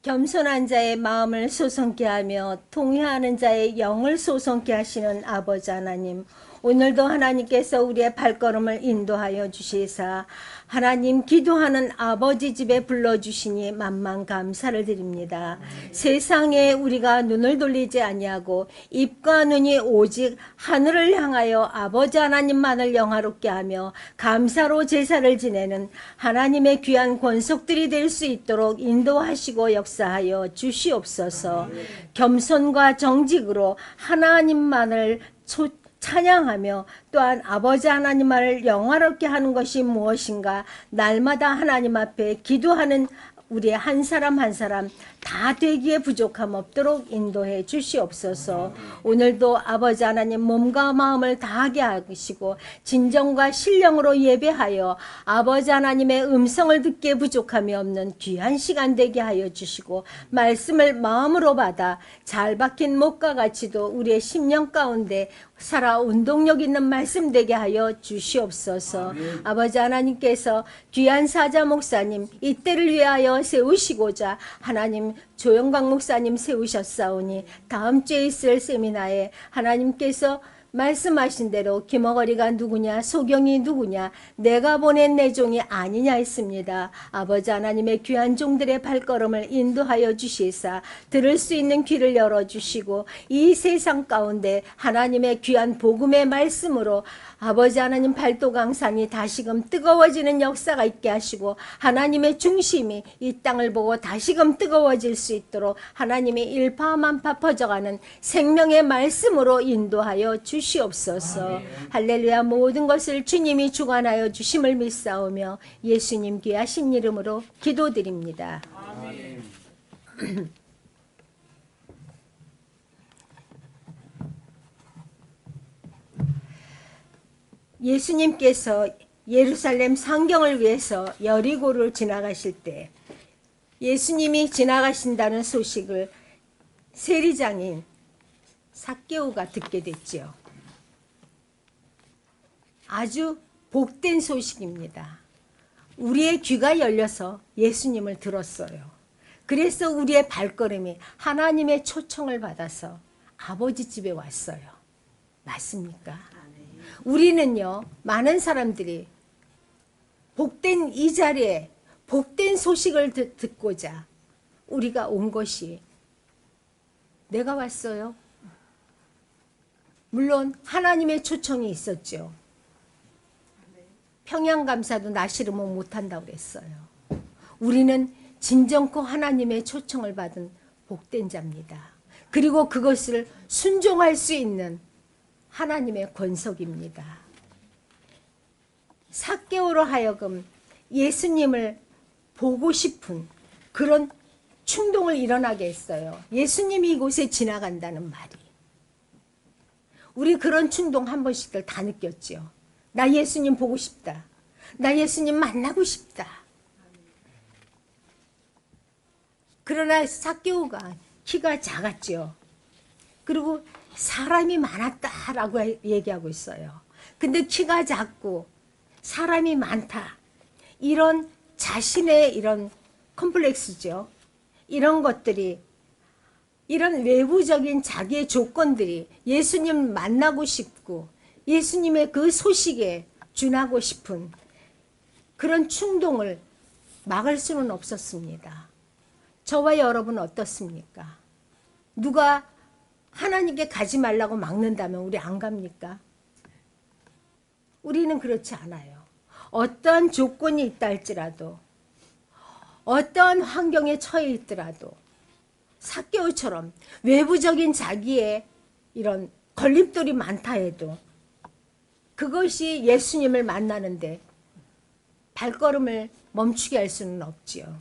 겸손한 자의 마음을 소성케 하며 통회하는 자의 영을 소성케 하시는 아버지 하나님, 오늘도 하나님께서 우리의 발걸음을 인도하여 주시사 하나님 기도하는 아버지 집에 불러주시니 만만 감사를 드립니다. 세상에 우리가 눈을 돌리지 아니하고 입과 눈이 오직 하늘을 향하여 아버지 하나님만을 영화롭게 하며 감사로 제사를 지내는 하나님의 귀한 권속들이 될 수 있도록 인도하시고 역사하여 주시옵소서. 겸손과 정직으로 하나님만을 찬양하며 또한 아버지 하나님만을 영화롭게 하는 것이 무엇인가 날마다 하나님 앞에 기도하는 우리 한 사람 한 사람 다 되기에 부족함 없도록 인도해 주시옵소서. 오늘도 아버지 하나님 몸과 마음을 다하게 하시고 진정과 신령으로 예배하여 아버지 하나님의 음성을 듣기에 부족함이 없는 귀한 시간 되게 하여 주시고 말씀을 마음으로 받아 잘 박힌 목과 같이도 우리의 심령 가운데 살아 운동력 있는 말씀 되게 하여 주시옵소서. 아버지 하나님께서 귀한 사자 목사님 이때를 위하여 세우시고자 하나님 조영광 목사님 세우셨사오니 다음 주에 있을 세미나에 하나님께서 말씀하신 대로 김어거리가 누구냐 소경이 누구냐 내가 보낸 내 종이 아니냐 했습니다. 아버지 하나님의 귀한 종들의 발걸음을 인도하여 주시사 들을 수 있는 귀를 열어주시고 이 세상 가운데 하나님의 귀한 복음의 말씀으로 아버지 하나님 발도강산이 다시금 뜨거워지는 역사가 있게 하시고 하나님의 중심이 이 땅을 보고 다시금 뜨거워질 수 있도록 하나님의 일파만파 퍼져가는 생명의 말씀으로 인도하여 주시옵소서. 할렐루야. 모든 것을 주님이 주관하여 주심을 믿사오며 예수님 귀하신 이름으로 기도드립니다. 아멘. 예수님께서 예루살렘 상경을 위해서 여리고를 지나가실 때 예수님이 지나가신다는 소식을 세리장인 삭개오가 듣게 됐지요. 아주 복된 소식입니다. 우리의 귀가 열려서 예수님을 들었어요. 그래서 우리의 발걸음이 하나님의 초청을 받아서 아버지 집에 왔어요. 맞습니까? 우리는요, 많은 사람들이 복된 이 자리에 복된 소식을 듣고자 우리가 온 것이 내가 왔어요. 물론 하나님의 초청이 있었죠. 평양감사도 나 싫으면 못한다고 그랬어요. 우리는 진정코 하나님의 초청을 받은 복된 자입니다. 그리고 그것을 순종할 수 있는 하나님의 권속입니다. 삭개오로 하여금 예수님을 보고 싶은 그런 충동을 일어나게 했어요. 예수님이 이곳에 지나간다는 말이. 우리 그런 충동 한 번씩들 다 느꼈죠. 나 예수님 보고 싶다. 나 예수님 만나고 싶다. 그러나 삭개오가 키가 작았죠. 그리고 사람이 많았다라고 얘기하고 있어요. 근데 키가 작고 사람이 많다. 이런 자신의 이런 컴플렉스죠. 이런 것들이, 이런 외부적인 자기의 조건들이 예수님 만나고 싶고 예수님의 그 소식에 준하고 싶은 그런 충동을 막을 수는 없었습니다. 저와 여러분 어떻습니까? 누가 하나님께 가지 말라고 막는다면 우리 안 갑니까? 우리는 그렇지 않아요. 어떠한 조건이 있다 할지라도 어떠한 환경에 처해 있더라도 삭개오처럼 외부적인 자기의 이런 걸림돌이 많다 해도 그것이 예수님을 만나는데 발걸음을 멈추게 할 수는 없지요.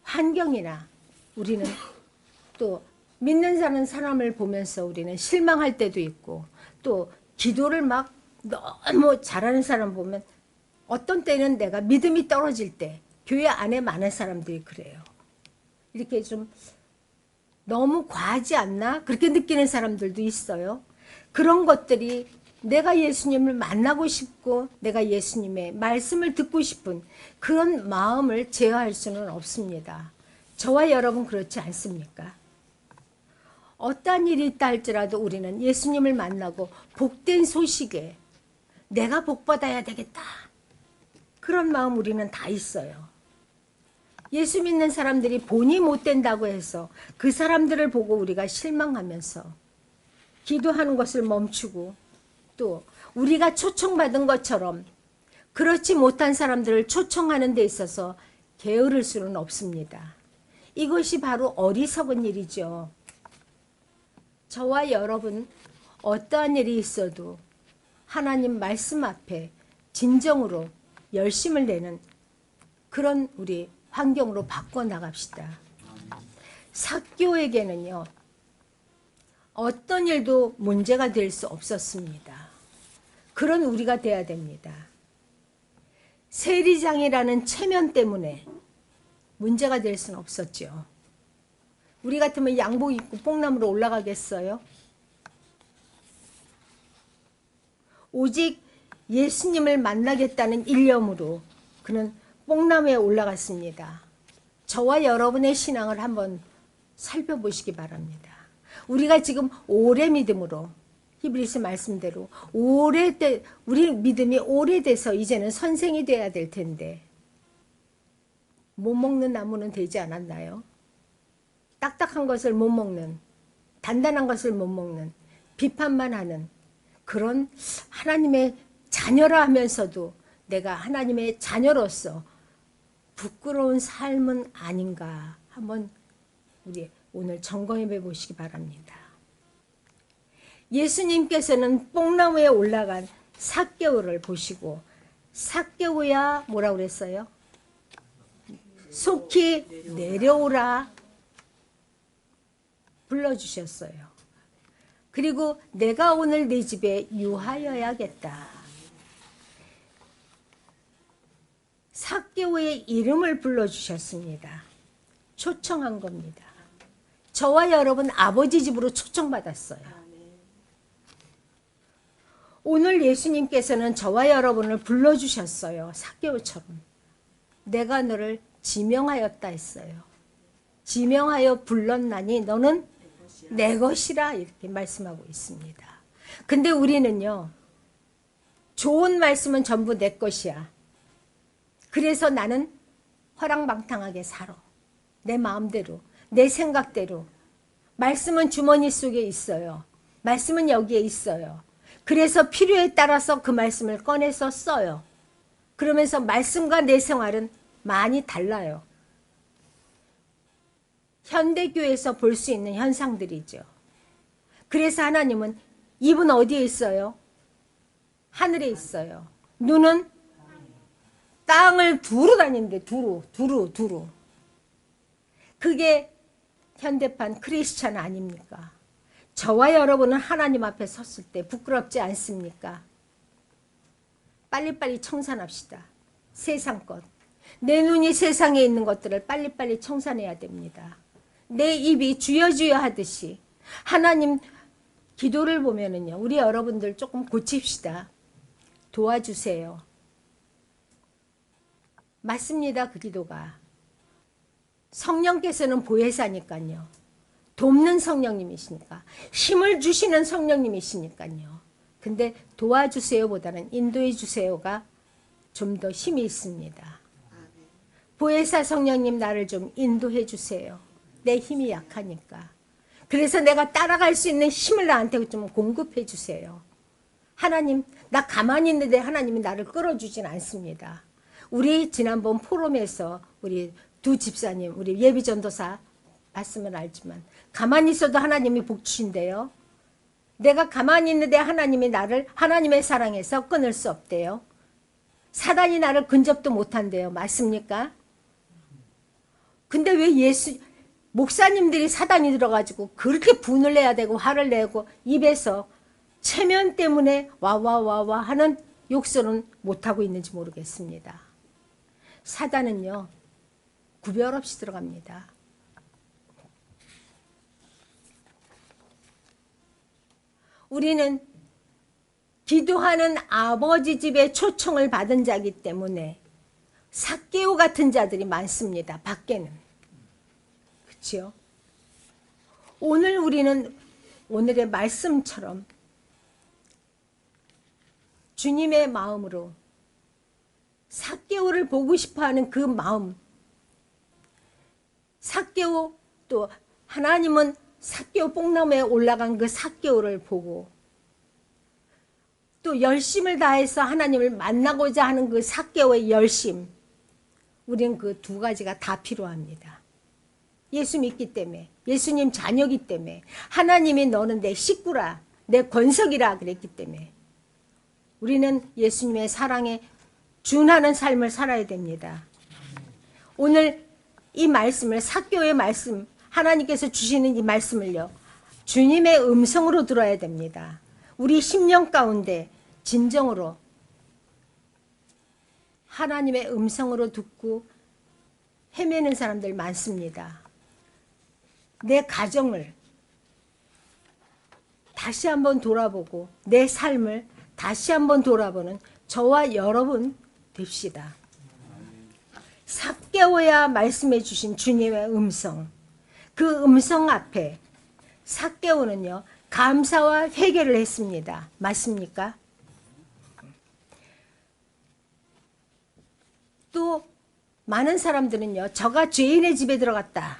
환경이나 우리는 또 믿는 사람을 보면서 우리는 실망할 때도 있고 또 기도를 막 너무 잘하는 사람 보면 어떤 때는 내가 믿음이 떨어질 때 교회 안에 많은 사람들이 그래요. 이렇게 좀 너무 과하지 않나? 그렇게 느끼는 사람들도 있어요. 그런 것들이 내가 예수님을 만나고 싶고 내가 예수님의 말씀을 듣고 싶은 그런 마음을 제어할 수는 없습니다. 저와 여러분 그렇지 않습니까? 어떠한 일이 있다 할지라도 우리는 예수님을 만나고 복된 소식에 내가 복받아야 되겠다. 그런 마음 우리는 다 있어요. 예수 믿는 사람들이 본이 못 된다고 해서 그 사람들을 보고 우리가 실망하면서 기도하는 것을 멈추고 또 우리가 초청받은 것처럼 그렇지 못한 사람들을 초청하는 데 있어서 게으를 수는 없습니다. 이것이 바로 어리석은 일이죠. 저와 여러분 어떠한 일이 있어도 하나님 말씀 앞에 진정으로 열심을 내는 그런 우리 환경으로 바꿔나갑시다. 삭개오에게는요, 어떤 일도 문제가 될 수 없었습니다. 그런 우리가 돼야 됩니다. 세리장이라는 체면 때문에 문제가 될 수는 없었죠. 우리 같으면 양복 입고 뽕나무로 올라가겠어요? 오직 예수님을 만나겠다는 일념으로 그는 뽕나무에 올라갔습니다. 저와 여러분의 신앙을 한번 살펴보시기 바랍니다. 우리가 지금 오래 믿음으로 히브리서 말씀대로 우리 믿음이 오래돼서 이제는 선생이 돼야 될 텐데 못 먹는 나무는 되지 않았나요? 딱딱한 것을 못 먹는, 단단한 것을 못 먹는, 비판만 하는 그런 하나님의 자녀라 하면서도 내가 하나님의 자녀로서 부끄러운 삶은 아닌가 한번 우리 오늘 점검해 보시기 바랍니다. 예수님께서는 뽕나무에 올라간 삭개오를 보시고 삭개오야 뭐라고 그랬어요? 속히 내려오라 불러주셨어요. 그리고 내가 오늘 네 집에 유하여야겠다. 삭개오의 이름을 불러주셨습니다. 초청한 겁니다. 저와 여러분 아버지 집으로 초청받았어요. 오늘 예수님께서는 저와 여러분을 불러주셨어요. 삭개오처럼. 내가 너를 지명하였다 했어요. 지명하여 불렀나니 너는 내 것이라 이렇게 말씀하고 있습니다. 근데 우리는요. 좋은 말씀은 전부 내 것이야. 그래서 나는 허랑방탕하게 살아. 내 마음대로, 내 생각대로. 말씀은 주머니 속에 있어요. 말씀은 여기에 있어요. 그래서 필요에 따라서 그 말씀을 꺼내서 써요. 그러면서 말씀과 내 생활은 많이 달라요. 현대교회에서 볼 수 있는 현상들이죠. 그래서 하나님은 입은 어디에 있어요? 하늘에 있어요. 눈은 땅을 두루 다니는데 두루. 그게 현대판 크리스찬 아닙니까? 저와 여러분은 하나님 앞에 섰을 때 부끄럽지 않습니까? 빨리빨리 청산합시다. 세상 것. 내 눈이 세상에 있는 것들을 빨리빨리 청산해야 됩니다. 내 입이 주여 하듯이 하나님 기도를 보면은요. 우리 여러분들 조금 고칩시다. 도와주세요. 맞습니다. 그 기도가. 성령께서는 보혜사니까요. 돕는 성령님이시니까. 힘을 주시는 성령님이시니까요. 근데 도와주세요 보다는 인도해 주세요가 좀 더 힘이 있습니다. 보혜사 성령님 나를 좀 인도해 주세요. 내 힘이 약하니까. 그래서 내가 따라갈 수 있는 힘을 나한테 좀 공급해 주세요. 하나님, 나 가만히 있는데 하나님이 나를 끌어주진 않습니다. 우리 지난번 포럼에서 우리 두 집사님, 우리 예비전도사 봤으면 알지만 가만히 있어도 하나님이 복 주신대요. 내가 가만히 있는데 하나님이 나를 하나님의 사랑에서 끊을 수 없대요. 사단이 나를 근접도 못한대요. 맞습니까? 근데 왜 목사님들이 사단이 들어가지고 그렇게 분을 내야 되고 화를 내고 입에서 체면 때문에 와와와와 하는 욕설은 못하고 있는지 모르겠습니다. 사단은요. 구별 없이 들어갑니다. 우리는 기도하는 아버지 집에 초청을 받은 자이기 때문에 삭개오 같은 자들이 많습니다. 밖에는. 그렇지요? 오늘 우리는 오늘의 말씀처럼 주님의 마음으로 삭개오를 보고 싶어하는 그 마음, 삭개오, 또 하나님은 삭개오 뽕나무에 올라간 그 삭개오를 보고 또 열심을 다해서 하나님을 만나고자 하는 그 삭개오의 열심, 우리는 그 두 가지가 다 필요합니다. 예수 믿기 때문에, 예수님 자녀기 때문에, 하나님이 너는 내 식구라, 내 권석이라 그랬기 때문에 우리는 예수님의 사랑에 준하는 삶을 살아야 됩니다. 오늘 이 말씀을, 삭개오의 말씀, 하나님께서 주시는 이 말씀을요, 주님의 음성으로 들어야 됩니다. 우리 심령 가운데 진정으로 하나님의 음성으로 듣고 헤매는 사람들 많습니다. 내 가정을 다시 한번 돌아보고 내 삶을 다시 한번 돌아보는 저와 여러분 됩시다. 삭개오야 말씀해 주신 주님의 음성, 그 음성 앞에 삭개오는요 감사와 회개를 했습니다. 맞습니까? 또 많은 사람들은요, 저가 죄인의 집에 들어갔다.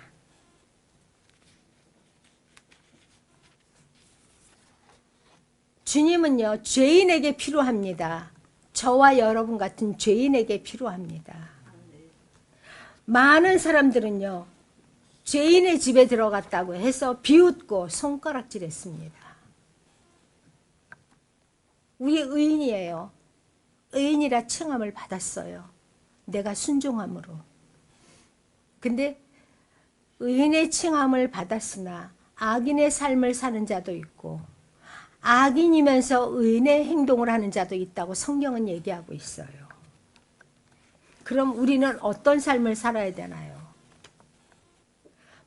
주님은요, 죄인에게 필요합니다. 저와 여러분 같은 죄인에게 필요합니다. 많은 사람들은요, 죄인의 집에 들어갔다고 해서 비웃고 손가락질했습니다. 우리 의인이에요. 의인이라 칭함을 받았어요. 내가 순종함으로. 근데 의인의 칭함을 받았으나 악인의 삶을 사는 자도 있고 악인이면서 의인의 행동을 하는 자도 있다고 성경은 얘기하고 있어요. 그럼 우리는 어떤 삶을 살아야 되나요?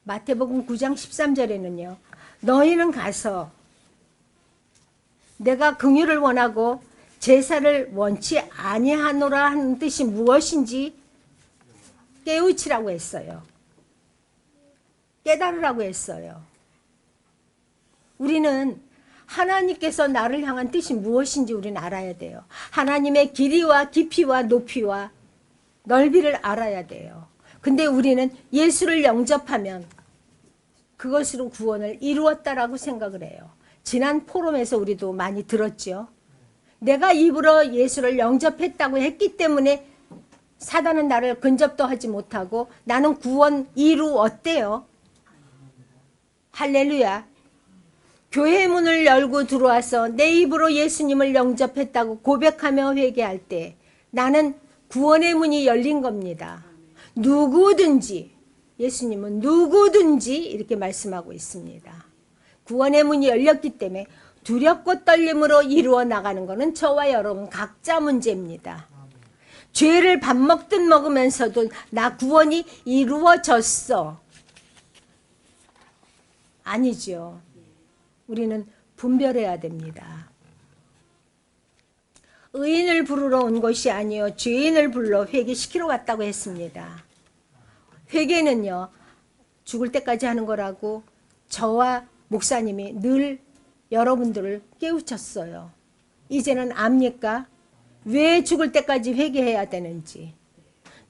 마태복음 9장 13절에는요. 너희는 가서 내가 긍휼을 원하고 제사를 원치 아니하노라 하는 뜻이 무엇인지 깨우치라고 했어요. 깨달으라고 했어요. 우리는 하나님께서 나를 향한 뜻이 무엇인지 우리는 알아야 돼요. 하나님의 길이와 깊이와 높이와 넓이를 알아야 돼요. 근데 우리는 예수를 영접하면 그것으로 구원을 이루었다라고 생각을 해요. 지난 포럼에서 우리도 많이 들었죠. 내가 입으로 예수를 영접했다고 했기 때문에 사단은 나를 근접도 하지 못하고 나는 구원 이루었대요. 할렐루야. 교회 문을 열고 들어와서 내 입으로 예수님을 영접했다고 고백하며 회개할 때 나는 구원의 문이 열린 겁니다. 누구든지, 예수님은 누구든지 이렇게 말씀하고 있습니다. 구원의 문이 열렸기 때문에 두렵고 떨림으로 이루어 나가는 것은 저와 여러분 각자 문제입니다. 죄를 밥 먹듯 먹으면서도 나 구원이 이루어졌어. 아니죠. 우리는 분별해야 됩니다. 의인을 부르러 온 것이 아니요 죄인을 불러 회개시키러 왔다고 했습니다. 회개는요 죽을 때까지 하는 거라고 저와 목사님이 늘 여러분들을 깨우쳤어요. 이제는 압니까? 왜 죽을 때까지 회개해야 되는지.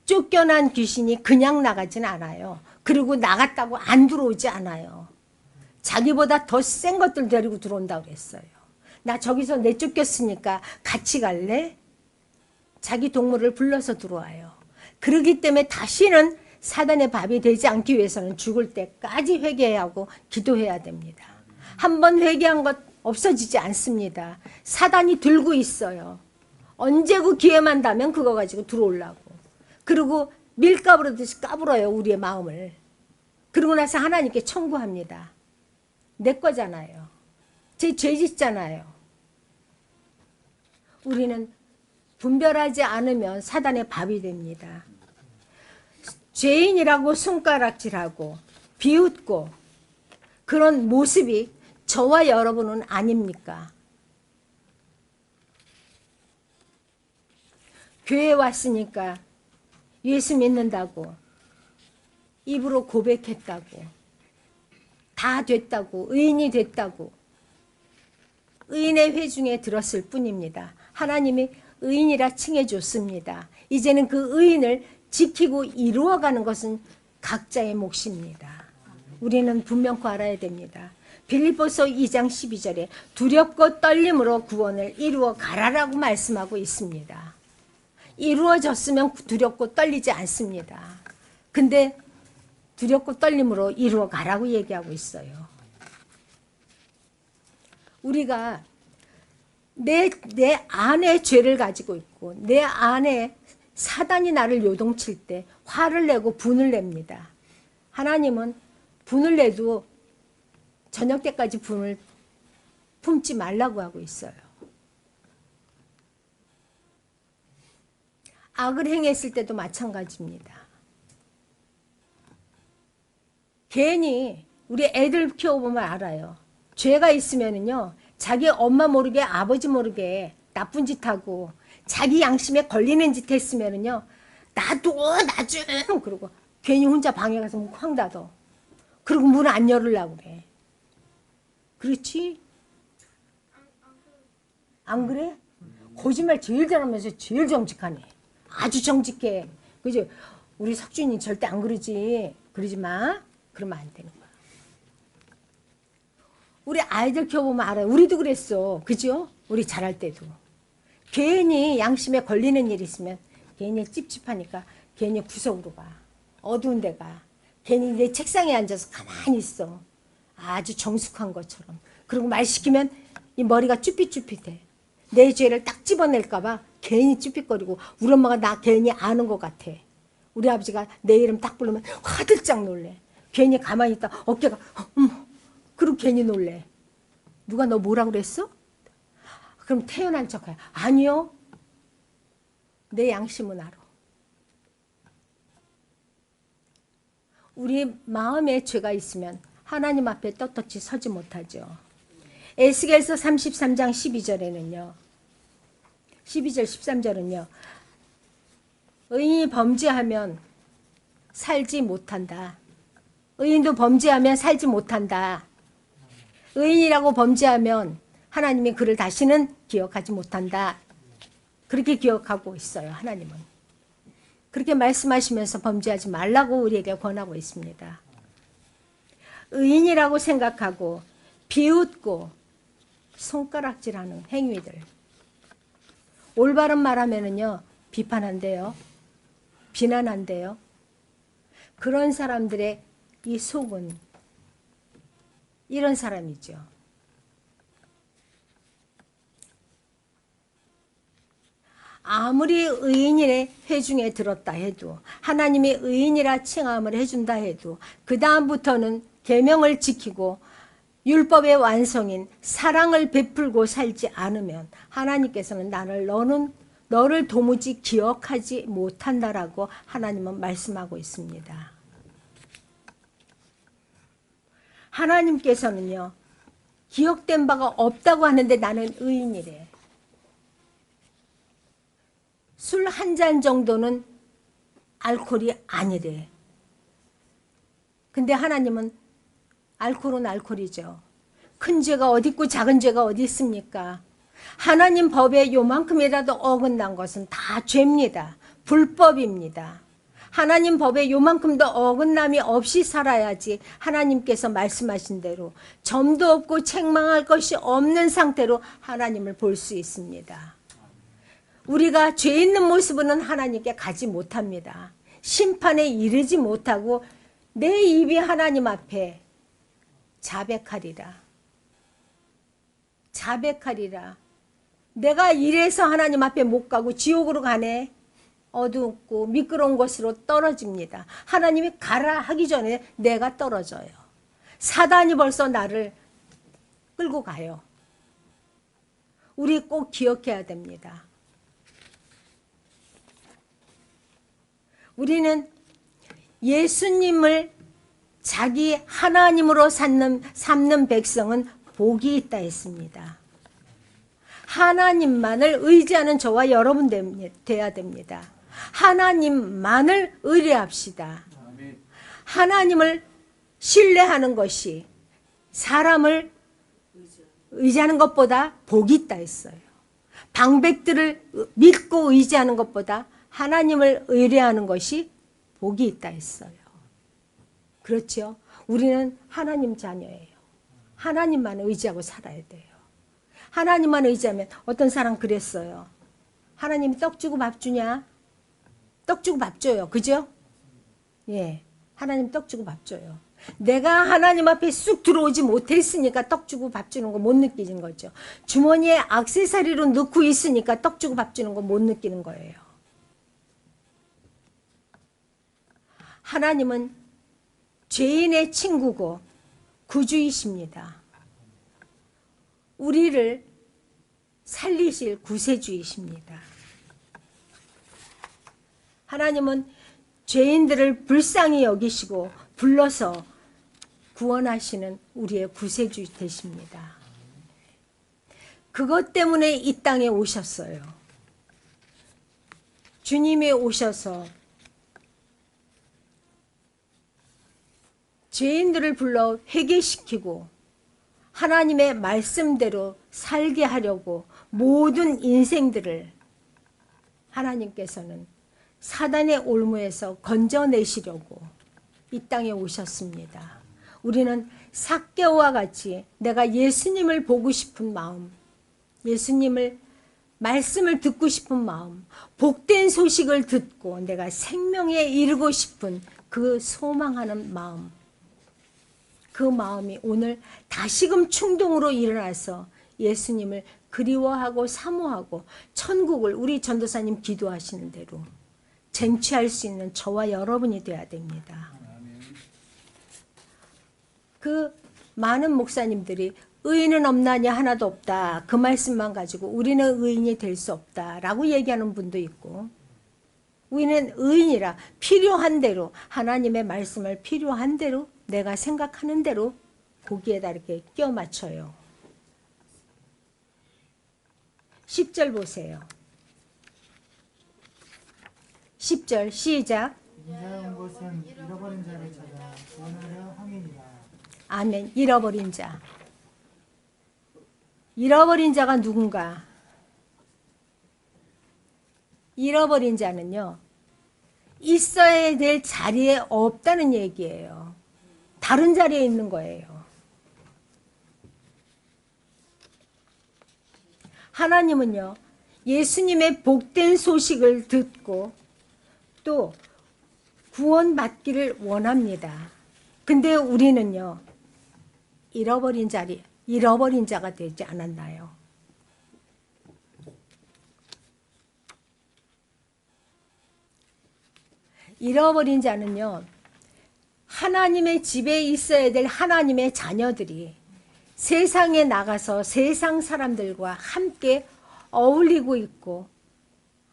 쫓겨난 귀신이 그냥 나가진 않아요. 그리고 나갔다고 안 들어오지 않아요. 자기보다 더 센 것들 데리고 들어온다고 그랬어요. 나 저기서 내쫓겼으니까 같이 갈래? 자기 동물을 불러서 들어와요. 그러기 때문에 다시는 사단의 밥이 되지 않기 위해서는 죽을 때까지 회개해야 하고 기도해야 됩니다. 한번 회개한 것 없어지지 않습니다. 사단이 들고 있어요. 언제 그 기회만 닿으면 그거 가지고 들어오려고. 그리고 밀가부르듯이 까불어요. 우리의 마음을. 그러고 나서 하나님께 청구합니다. 내 거잖아요. 제 죄 짓잖아요. 우리는 분별하지 않으면 사단의 밥이 됩니다. 죄인이라고 손가락질하고 비웃고 그런 모습이 저와 여러분은 아닙니까? 교회에 왔으니까 예수 믿는다고 입으로 고백했다고, 다 됐다고, 의인이 됐다고 의인의 회중에 들었을 뿐입니다. 하나님이 의인이라 칭해 줬습니다. 이제는 그 의인을 지키고 이루어가는 것은 각자의 몫입니다. 우리는 분명히 알아야 됩니다. 빌립보서 2장 12절에 두렵고 떨림으로 구원을 이루어 가라라고 말씀하고 있습니다. 이루어졌으면 두렵고 떨리지 않습니다. 근데 두렵고 떨림으로 이루어 가라고 얘기하고 있어요. 우리가 내 안에 죄를 가지고 있고 내 안에 사단이 나를 요동칠 때 화를 내고 분을 냅니다. 하나님은 분을 내도 저녁 때까지 분을 품지 말라고 하고 있어요. 악을 행했을 때도 마찬가지입니다. 괜히 우리 애들 키워보면 알아요. 죄가 있으면은요, 자기 엄마 모르게 아버지 모르게 나쁜 짓 하고 자기 양심에 걸리는 짓 했으면은요, 나도 나 좀 그러고 괜히 혼자 방에 가서 문 쾅 닫어. 그리고 문 안 열으려고 그래. 그렇지? 안 그래? 거짓말 제일 잘하면서 제일 정직하네. 아주 정직해. 그죠? 우리 석준이 절대 안 그러지. 그러지 마. 그러면 안 되는 거야. 우리 아이들 키워보면 알아요. 우리도 그랬어. 그죠? 우리 잘할 때도. 괜히 양심에 걸리는 일 있으면 괜히 찝찝하니까 괜히 구석으로 가. 어두운 데 가. 괜히 내 책상에 앉아서 가만히 있어. 아주 정숙한 것처럼. 그리고 말 시키면 이 머리가 쭈삣쭈삣해. 내 죄를 딱 집어낼까 봐 괜히 쭈삣거리고 우리 엄마가 나 괜히 아는 것 같아. 우리 아버지가 내 이름 딱 부르면 화들짝 놀래. 괜히 가만히 있다 어깨가 그리고 괜히 놀래. 누가 너 뭐라 그랬어? 그럼 태어난 척해. 아니요. 내 양심은 알아. 우리 마음에 죄가 있으면 하나님 앞에 떳떳이 서지 못하죠. 에스겔서 33장 12절에는요. 12절 13절은요. 의인이 범죄하면 살지 못한다. 의인도 범죄하면 살지 못한다. 의인이라고 범죄하면 하나님이 그를 다시는 기억하지 못한다. 그렇게 기억하고 있어요. 하나님은. 그렇게 말씀하시면서 범죄하지 말라고 우리에게 권하고 있습니다. 의인이라고 생각하고 비웃고 손가락질하는 행위들. 올바른 말하면은요. 비판한대요. 비난한대요. 그런 사람들의 이 속은 이런 사람이죠. 아무리 의인의 회중에 들었다 해도 하나님이 의인이라 칭함을 해준다 해도 그 다음부터는 계명을 지키고 율법의 완성인 사랑을 베풀고 살지 않으면 하나님께서는 너를 도무지 기억하지 못한다라고 하나님은 말씀하고 있습니다. 하나님께서는요. 기억된 바가 없다고 하는데 나는 의인이래. 술 한 잔 정도는 알코올이 아니래. 근데 하나님은 알코올은 알코올이죠. 큰 죄가 어디 있고 작은 죄가 어디 있습니까? 하나님 법에 요만큼이라도 어긋난 것은 다 죄입니다. 불법입니다. 하나님 법에 요만큼도 어긋남이 없이 살아야지 하나님께서 말씀하신 대로 점도 없고 책망할 것이 없는 상태로 하나님을 볼 수 있습니다. 우리가 죄 있는 모습은 하나님께 가지 못합니다. 심판에 이르지 못하고 내 입이 하나님 앞에 자백하리라. 자백하리라. 내가 이래서 하나님 앞에 못 가고 지옥으로 가네. 어둡고 미끄러운 곳으로 떨어집니다. 하나님이 가라 하기 전에 내가 떨어져요. 사단이 벌써 나를 끌고 가요. 우리 꼭 기억해야 됩니다. 우리는 예수님을 자기 하나님으로 삼는 백성은 복이 있다 했습니다. 하나님만을 의지하는 저와 여러분 돼야 됩니다. 하나님만을 의뢰합시다. 하나님을 신뢰하는 것이 사람을 의지하는 것보다 복이 있다 했어요. 방백들을 믿고 의지하는 것보다 하나님을 의뢰하는 것이 복이 있다 했어요. 그렇죠? 우리는 하나님 자녀예요. 하나님만 의지하고 살아야 돼요. 하나님만 의지하면 어떤 사람 그랬어요. 하나님이 떡 주고 밥 주냐? 떡 주고 밥 줘요. 그죠? 예. 하나님 떡 주고 밥 줘요. 내가 하나님 앞에 쑥 들어오지 못했으니까 떡 주고 밥 주는 거 못 느끼는 거죠. 주머니에 액세서리로 넣고 있으니까 떡 주고 밥 주는 거 못 느끼는 거예요. 하나님은 죄인의 친구고 구주이십니다. 우리를 살리실 구세주이십니다. 하나님은 죄인들을 불쌍히 여기시고 불러서 구원하시는 우리의 구세주 되십니다. 그것 때문에 이 땅에 오셨어요. 주님이 오셔서 죄인들을 불러 회개시키고 하나님의 말씀대로 살게 하려고 모든 인생들을 하나님께서는 사단의 올무에서 건져내시려고 이 땅에 오셨습니다. 우리는 삭개오와 같이 내가 예수님을 보고 싶은 마음, 예수님을 말씀을 듣고 싶은 마음, 복된 소식을 듣고 내가 생명에 이르고 싶은 그 소망하는 마음, 그 마음이 오늘 다시금 충동으로 일어나서 예수님을 그리워하고 사모하고 천국을 우리 전도사님 기도하시는 대로 쟁취할 수 있는 저와 여러분이 되어야 됩니다. 그 많은 목사님들이 의인은 없나니 하나도 없다. 그 말씀만 가지고 우리는 의인이 될 수 없다라고 얘기하는 분도 있고, 우리는 의인이라 필요한 대로 하나님의 말씀을 필요한 대로 내가 생각하는 대로 거기에다 이렇게 끼워 맞춰요. 10절 보세요. 10절 시작. 인자한 것은 잃어버린 자를 찾아 구원하려 함이니라. 아멘. 잃어버린 자. 잃어버린 자가 누군가? 잃어버린 자는요, 있어야 될 자리에 없다는 얘기예요. 다른 자리에 있는 거예요. 하나님은요, 예수님의 복된 소식을 듣고 또 구원받기를 원합니다. 근데 우리는요, 잃어버린 자가 되지 않았나요? 잃어버린 자는요, 하나님의 집에 있어야 될 하나님의 자녀들이 세상에 나가서 세상 사람들과 함께 어울리고 있고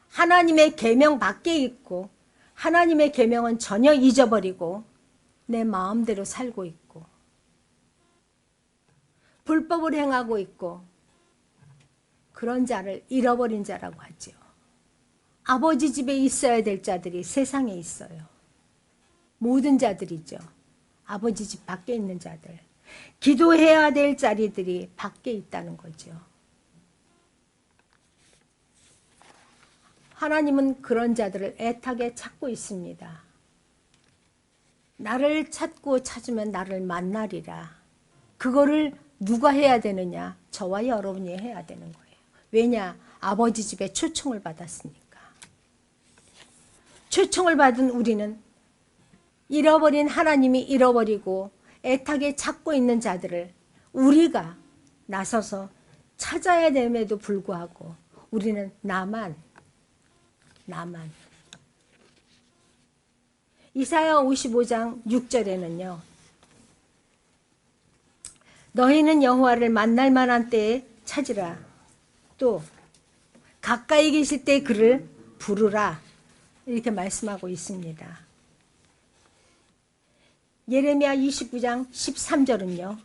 하나님의 계명 밖에 있고 하나님의 계명은 전혀 잊어버리고 내 마음대로 살고 있고 불법을 행하고 있고 그런 자를 잃어버린 자라고 하죠. 아버지 집에 있어야 될 자들이 세상에 있어요. 모든 자들이죠. 아버지 집 밖에 있는 자들. 기도해야 될 자리들이 밖에 있다는 거죠. 하나님은 그런 자들을 애타게 찾고 있습니다. 나를 찾고 찾으면 나를 만나리라. 그거를 누가 해야 되느냐? 저와 여러분이 해야 되는 거예요. 왜냐? 아버지 집에 초청을 받았으니까. 초청을 받은 우리는 잃어버린 하나님이 잃어버리고 애타게 찾고 있는 자들을 우리가 나서서 찾아야 됨에도 불구하고 우리는 나만 이사야 55장 6절에는요. 너희는 여호와를 만날 만한 때에 찾으라. 또 가까이 계실 때 그를 부르라. 이렇게 말씀하고 있습니다. 예레미야 29장 13절은요.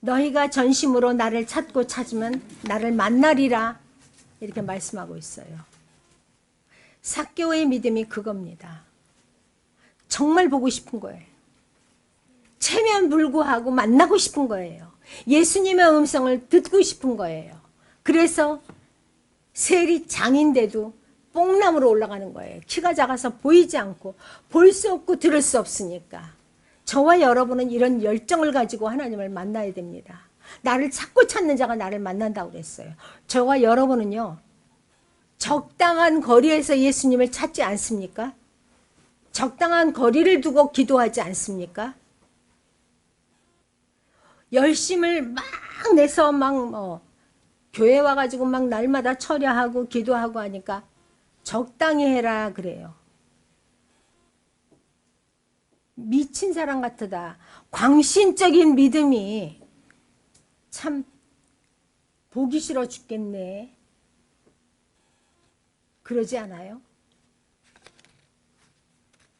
너희가 전심으로 나를 찾고 찾으면 나를 만나리라. 이렇게 말씀하고 있어요. 삭개오의 믿음이 그겁니다. 정말 보고 싶은 거예요. 체면 불구하고 만나고 싶은 거예요. 예수님의 음성을 듣고 싶은 거예요. 그래서 세리장인데도 뽕나무로 올라가는 거예요. 키가 작아서 보이지 않고 볼 수 없고 들을 수 없으니까. 저와 여러분은 이런 열정을 가지고 하나님을 만나야 됩니다. 나를 찾고 찾는 자가 나를 만난다고 그랬어요. 저와 여러분은요, 적당한 거리에서 예수님을 찾지 않습니까? 적당한 거리를 두고 기도하지 않습니까? 열심을 막 내서 막 교회 와가지고 막 날마다 철야하고 기도하고 하니까 적당히 해라 그래요. 미친 사람 같으다. 광신적인 믿음이 참 보기 싫어 죽겠네. 그러지 않아요?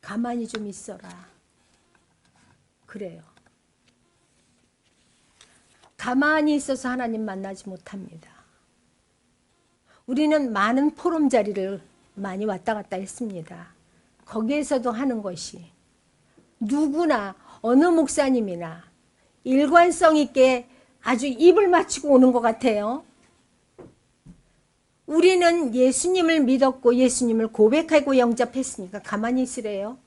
가만히 좀 있어라. 그래요. 가만히 있어서 하나님 만나지 못합니다. 우리는 많은 포럼 자리를 많이 왔다 갔다 했습니다. 거기에서도 하는 것이 누구나 어느 목사님이나 일관성 있게 아주 입을 맞추고 오는 것 같아요. 우리는 예수님을 믿었고 예수님을 고백하고 영접했으니까 가만히 있으래요.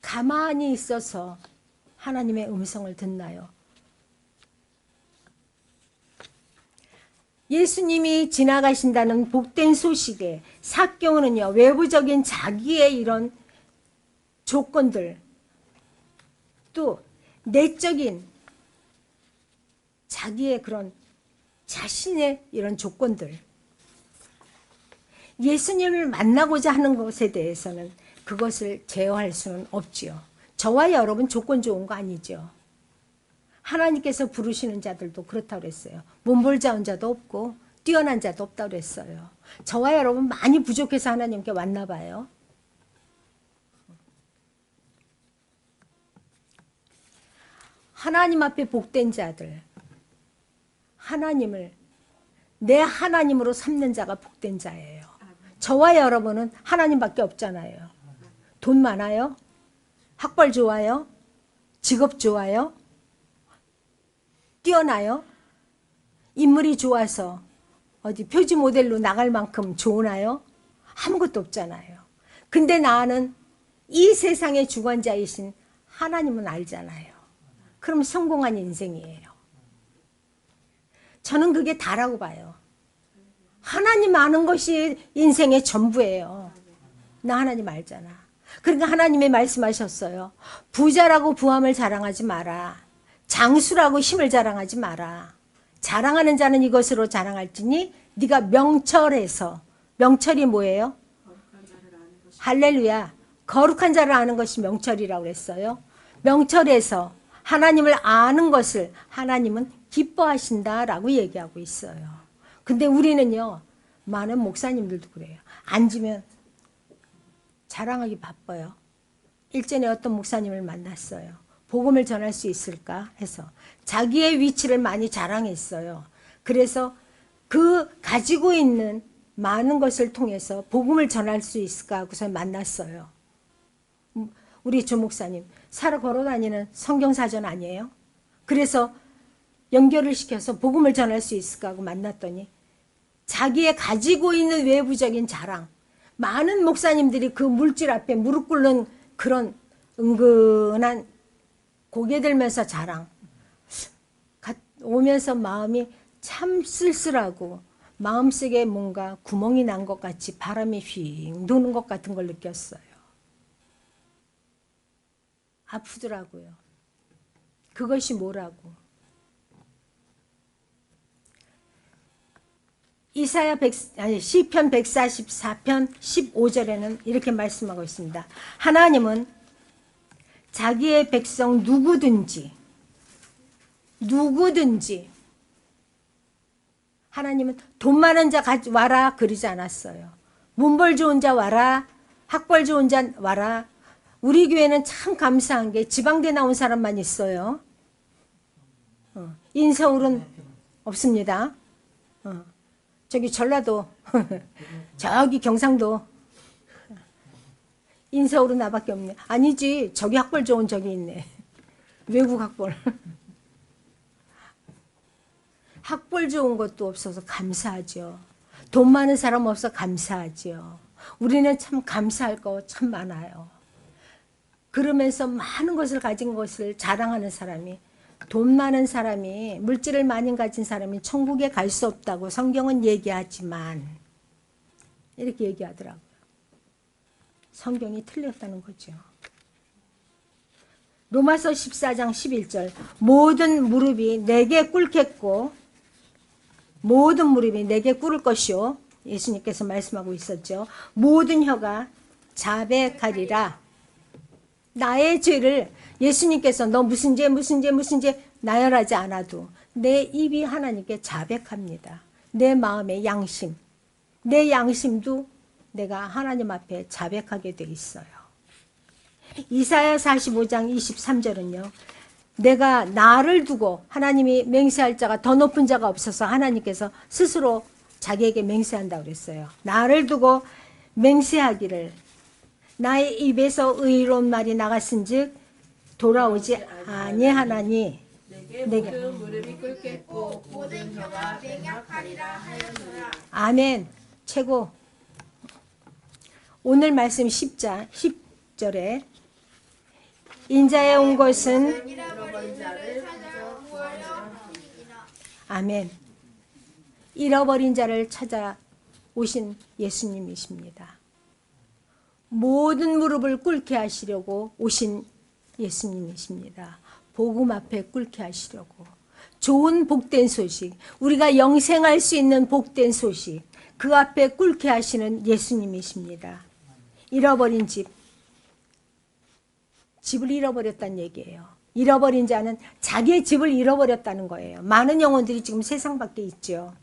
가만히 있어서 하나님의 음성을 듣나요? 예수님이 지나가신다는 복된 소식에 삭개오는요, 외부적인 자기의 이런 조건들, 또 내적인 자기의 그런 자신의 이런 조건들, 예수님을 만나고자 하는 것에 대해서는 그것을 제어할 수는 없지요. 저와 여러분 조건 좋은 거 아니죠. 하나님께서 부르시는 자들도 그렇다고 그랬어요. 문벌자운 자도 없고 뛰어난 자도 없다고 그랬어요. 저와 여러분 많이 부족해서 하나님께 왔나 봐요. 하나님 앞에 복된 자들, 하나님을 내 하나님으로 삼는 자가 복된 자예요. 저와 여러분은 하나님밖에 없잖아요. 돈 많아요? 학벌 좋아요? 직업 좋아요? 뛰어나요? 인물이 좋아서 어디 표지 모델로 나갈 만큼 좋으나요? 아무것도 없잖아요. 근데 나는 이 세상의 주관자이신 하나님은 알잖아요. 그럼 성공한 인생이에요. 저는 그게 다라고 봐요. 하나님 아는 것이 인생의 전부예요. 나 하나님 알잖아. 그러니까 하나님이 말씀하셨어요. 부자라고 부함을 자랑하지 마라. 장수라고 힘을 자랑하지 마라. 자랑하는 자는 이것으로 자랑할지니 네가 명철해서, 명철이 뭐예요? 할렐루야. 거룩한 자를 아는 것이 명철이라고 그랬어요. 명철해서 하나님을 아는 것을 하나님은 기뻐하신다라고 얘기하고 있어요. 근데 우리는요, 많은 목사님들도 그래요. 앉으면 자랑하기 바빠요. 일전에 어떤 목사님을 만났어요. 복음을 전할 수 있을까 해서 자기의 위치를 많이 자랑했어요. 그래서 그 가지고 있는 많은 것을 통해서 복음을 전할 수 있을까 하고서 만났어요. 우리 조 목사님, 살아 걸어다니는 성경사전 아니에요? 그래서 연결을 시켜서 복음을 전할 수 있을까 하고 만났더니 자기의 가지고 있는 외부적인 자랑, 많은 목사님들이 그 물질 앞에 무릎 꿇는 그런 은근한 고개 들면서 자랑, 오면서 마음이 참 쓸쓸하고 마음속에 뭔가 구멍이 난 것 같이 바람이 휙 도는 것 같은 걸 느꼈어요. 아프더라고요. 그것이 뭐라고. 시편 144편 15절에는 이렇게 말씀하고 있습니다. 하나님은 자기의 백성 누구든지 하나님은 돈 많은 자 와라 그러지 않았어요. 문벌 좋은 자 와라, 학벌 좋은 자 와라. 우리 교회는 참 감사한 게 지방대 나온 사람만 있어요. 인서울은 없습니다. 저기 전라도, 저기 경상도, 인서울은 나밖에 없네. 아니지, 저기 학벌 좋은 저기 있네. 외국 학벌. 학벌 좋은 것도 없어서 감사하죠. 돈 많은 사람 없어 감사하죠. 우리는 참 감사할 거 참 많아요. 그러면서 많은 것을 가진 것을 자랑하는 사람이, 돈 많은 사람이, 물질을 많이 가진 사람이 천국에 갈 수 없다고 성경은 얘기하지만 이렇게 얘기하더라고요. 성경이 틀렸다는 거죠. 로마서 14장 11절 모든 무릎이 내게 꿇겠고 모든 무릎이 내게 꿇을 것이요. 예수님께서 말씀하고 있었죠. 모든 혀가 자백하리라. 나의 죄를 예수님께서 너 무슨 죄 나열하지 않아도 내 입이 하나님께 자백합니다. 내 마음의 양심, 내 양심도 내가 하나님 앞에 자백하게 돼 있어요. 이사야 45장 23절은요. 내가 나를 두고 하나님이 맹세할 자가 더 높은 자가 없어서 하나님께서 스스로 자기에게 맹세한다고 그랬어요. 나를 두고 맹세하기를 나의 입에서 의로운 말이 나갔은즉 돌아오지 아니하나니 내게 모든 무릎이 꿇겠고 모든 혀가 맹약하리라 하였노라. 아멘. 최고. 오늘 말씀 10절에 인자에 온 것은 잃어버린 자를 찾아 구하려 함이니라. 아멘. 잃어버린 자를 찾아 오신 예수님이십니다. 모든 무릎을 꿇게 하시려고 오신 예수님이십니다. 복음 앞에 꿇게 하시려고. 좋은 복된 소식, 우리가 영생할 수 있는 복된 소식, 그 앞에 꿇게 하시는 예수님이십니다. 잃어버린 집을 잃어버렸다는 얘기예요. 잃어버린 자는 자기의 집을 잃어버렸다는 거예요. 많은 영혼들이 지금 세상 밖에 있죠.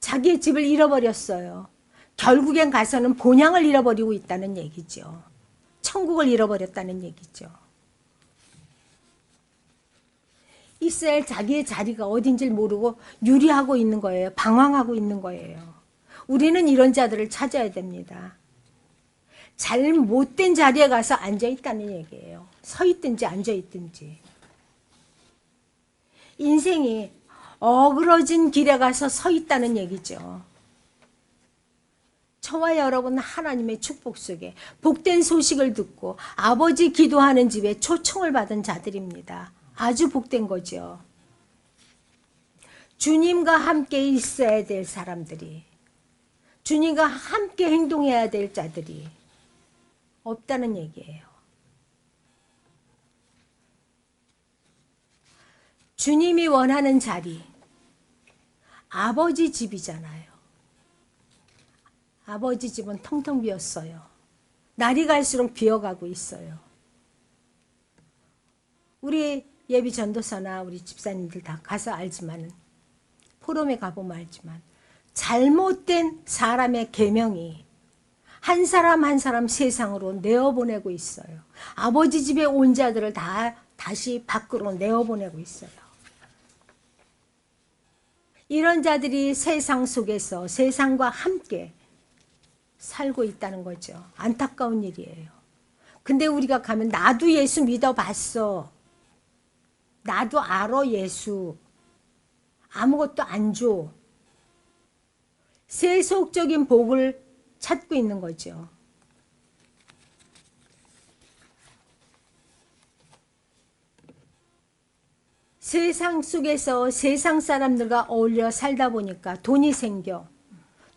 자기의 집을 잃어버렸어요. 결국엔 가서는 본향을 잃어버리고 있다는 얘기죠. 천국을 잃어버렸다는 얘기죠. 이스라엘 자기의 자리가 어딘지 모르고 유리하고 있는 거예요. 방황하고 있는 거예요. 우리는 이런 자들을 찾아야 됩니다. 잘못된 자리에 가서 앉아있다는 얘기예요. 서 있든지 앉아있든지. 인생이 어그러진 길에 가서 서 있다는 얘기죠. 저와 여러분은 하나님의 축복 속에 복된 소식을 듣고 아버지 기도하는 집에 초청을 받은 자들입니다. 아주 복된 거죠. 주님과 함께 있어야 될 사람들이, 주님과 함께 행동해야 될 자들이 없다는 얘기예요. 주님이 원하는 자리, 아버지 집이잖아요. 아버지 집은 텅텅 비었어요. 날이 갈수록 비어가고 있어요. 우리 예비 전도사나 우리 집사님들 다 가서 알지만은, 포럼에 가보면 알지만, 잘못된 사람의 계명이 한 사람 한 사람 세상으로 내어보내고 있어요. 아버지 집에 온 자들을 다시 밖으로 내어보내고 있어요. 이런 자들이 세상 속에서 세상과 함께 살고 있다는 거죠. 안타까운 일이에요. 근데 우리가 가면 나도 예수 믿어봤어. 나도 알아 예수. 아무것도 안 줘. 세속적인 복을 찾고 있는 거죠. 세상 속에서 세상 사람들과 어울려 살다 보니까 돈이 생겨.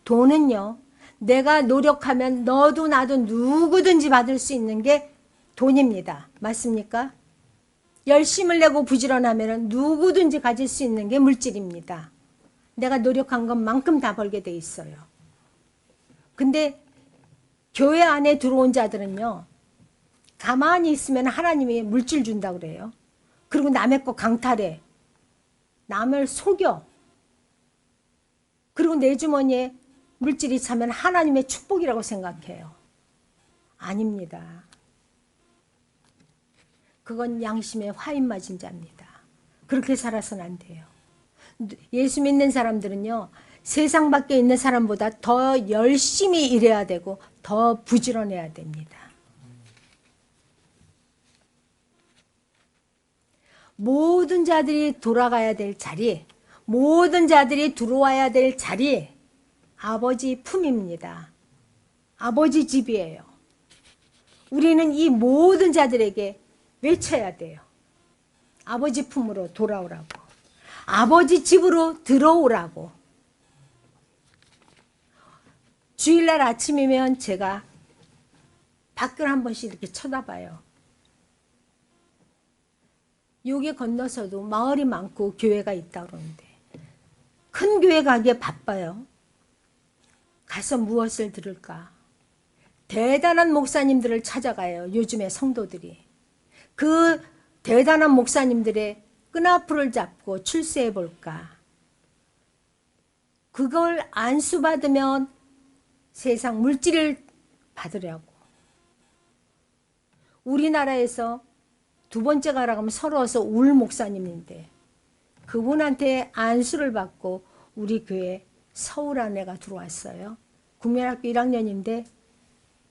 돈은요, 내가 노력하면 너도 나도 누구든지 받을 수 있는 게 돈입니다. 맞습니까? 열심을 내고 부지런하면 누구든지 가질 수 있는 게 물질입니다. 내가 노력한 것만큼 다 벌게 돼 있어요. 근데 교회 안에 들어온 자들은요, 가만히 있으면 하나님이 물질 준다고 그래요. 그리고 남의 거 강탈해. 남을 속여. 그리고 내 주머니에 물질이 차면 하나님의 축복이라고 생각해요. 아닙니다. 그건 양심의 화인 맞은 자입니다. 그렇게 살아서는 안 돼요. 예수 믿는 사람들은요, 세상 밖에 있는 사람보다 더 열심히 일해야 되고 더 부지런해야 됩니다. 모든 자들이 돌아가야 될 자리, 모든 자들이 들어와야 될 자리, 아버지 품입니다. 아버지 집이에요. 우리는 이 모든 자들에게 외쳐야 돼요. 아버지 품으로 돌아오라고. 아버지 집으로 들어오라고. 주일날 아침이면 제가 밖을 한 번씩 이렇게 쳐다봐요. 여기 건너서도 마을이 많고 교회가 있다 그러는데 큰 교회 가기에 바빠요. 가서 무엇을 들을까? 대단한 목사님들을 찾아가요. 요즘의 성도들이. 그 대단한 목사님들의 끈앞을 잡고 출세해 볼까? 그걸 안수받으면 세상 물질을 받으려고. 우리나라에서 두 번째 가라고 하면 서러워서 울 목사님인데 그분한테 안수를 받고 우리 교회 서울 아내가 들어왔어요. 국민학교 1학년인데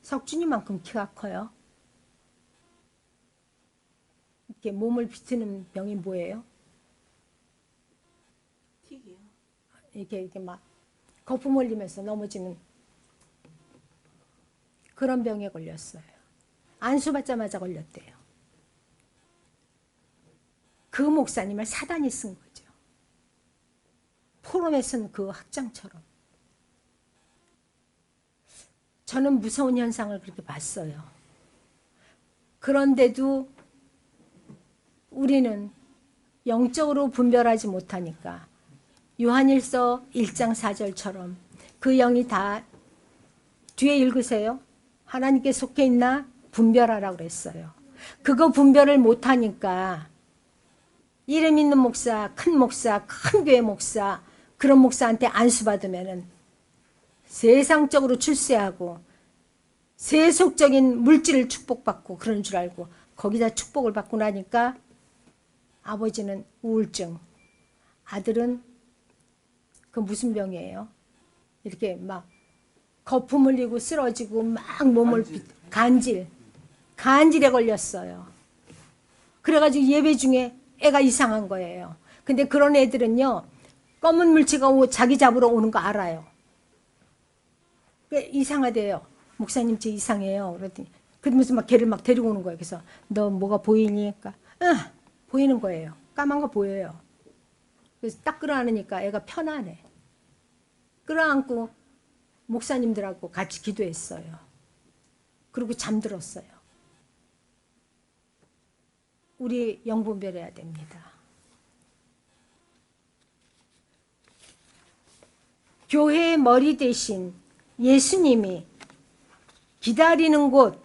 석준이만큼 키가 커요. 이렇게 몸을 비트는 병이 뭐예요? 틱이요. 이렇게 막 거품 흘리면서 넘어지는 그런 병에 걸렸어요. 안수 받자마자 걸렸대요. 그 목사님을 사단이 쓴 거죠. 포럼에 쓴 그 학장처럼. 저는 무서운 현상을 그렇게 봤어요. 그런데도 우리는 영적으로 분별하지 못하니까 요한일서 1장 4절처럼 그 영이 다 뒤에 읽으세요. 하나님께 속해 있나 분별하라고 그랬어요. 그거 분별을 못하니까 이름 있는 목사, 큰 교회 목사, 그런 목사한테 안수받으면은 세상적으로 출세하고 세속적인 물질을 축복받고 그런 줄 알고 거기다 축복을 받고 나니까 아버지는 우울증, 아들은 그 무슨 병이에요? 이렇게 막 거품 흘리고 쓰러지고 막 몸을 간질에 걸렸어요. 그래가지고 예배 중에 애가 이상한 거예요. 근데 그런 애들은요, 검은 물체가 자기 잡으러 오는 거 알아요. 이상하대요. 목사님 쟤 이상해요. 그랬더니 그러면서 막 걔를 막 데리고 오는 거예요. 그래서 너 뭐가 보이니? 그러니까 보이는 거예요. 까만 거 보여요. 그래서 딱 끌어안으니까 애가 편안해. 끌어안고 목사님들하고 같이 기도했어요. 그리고 잠들었어요. 우리 영분별해야 됩니다. 교회의 머리 대신 예수님이 기다리는 곳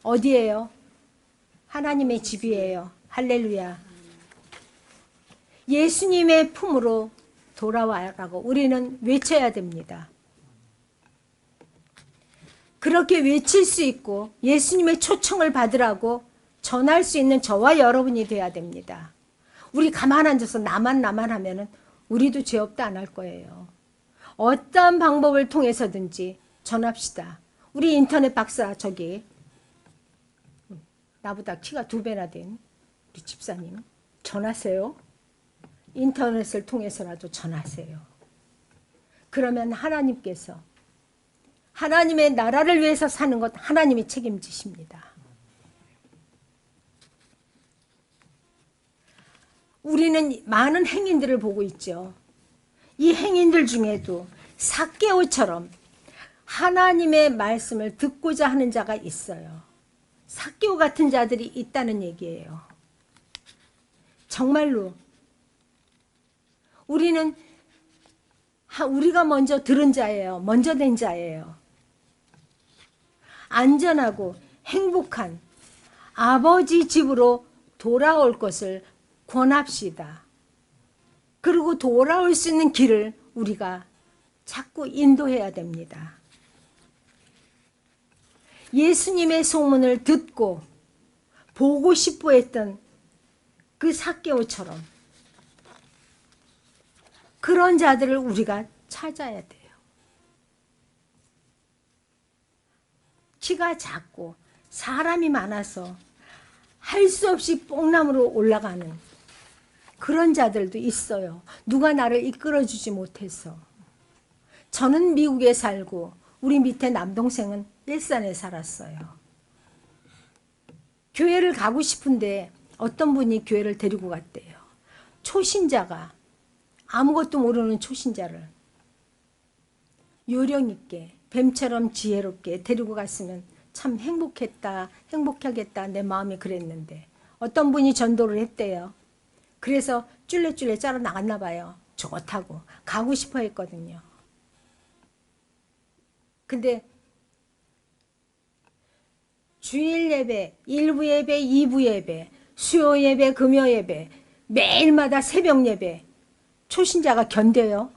어디예요? 하나님의 집이에요. 할렐루야. 예수님의 품으로 돌아와라고 우리는 외쳐야 됩니다. 그렇게 외칠 수 있고 예수님의 초청을 받으라고 전할 수 있는 저와 여러분이 돼야 됩니다. 우리 가만 앉아서 나만 하면은 우리도 죄 없다 안 할 거예요. 어떠한 방법을 통해서든지 전합시다. 우리 인터넷 박사 저기 나보다 키가 2배나 된 우리 집사님 전하세요. 인터넷을 통해서라도 전하세요. 그러면 하나님께서 하나님의 나라를 위해서 사는 것 하나님이 책임지십니다. 우리는 많은 행인들을 보고 있죠. 이 행인들 중에도 삭개오처럼 하나님의 말씀을 듣고자 하는 자가 있어요. 삭개오 같은 자들이 있다는 얘기예요. 정말로 우리는 우리가 먼저 들은 자예요. 먼저 된 자예요. 안전하고 행복한 아버지 집으로 돌아올 것을 권합시다. 그리고 돌아올 수 있는 길을 우리가 자꾸 인도해야 됩니다. 예수님의 소문을 듣고 보고 싶어 했던 그 삭개오처럼 그런 자들을 우리가 찾아야 돼요. 키가 작고 사람이 많아서 할 수 없이 뽕나무로 올라가는 그런 자들도 있어요. 누가 나를 이끌어주지 못해서. 저는 미국에 살고 우리 밑에 남동생은 일산에 살았어요. 교회를 가고 싶은데 어떤 분이 교회를 데리고 갔대요. 초신자가, 아무것도 모르는 초신자를 요령 있게 뱀처럼 지혜롭게 데리고 갔으면 참 행복하겠다 내 마음이 그랬는데 어떤 분이 전도를 했대요. 그래서 쫄래쫄래 짜러 나갔나 봐요. 좋다고 가고 싶어 했거든요. 근데 주일 예배, 1부 예배, 2부 예배, 수요 예배, 금요 예배, 매일마다 새벽 예배 초신자가 견뎌요.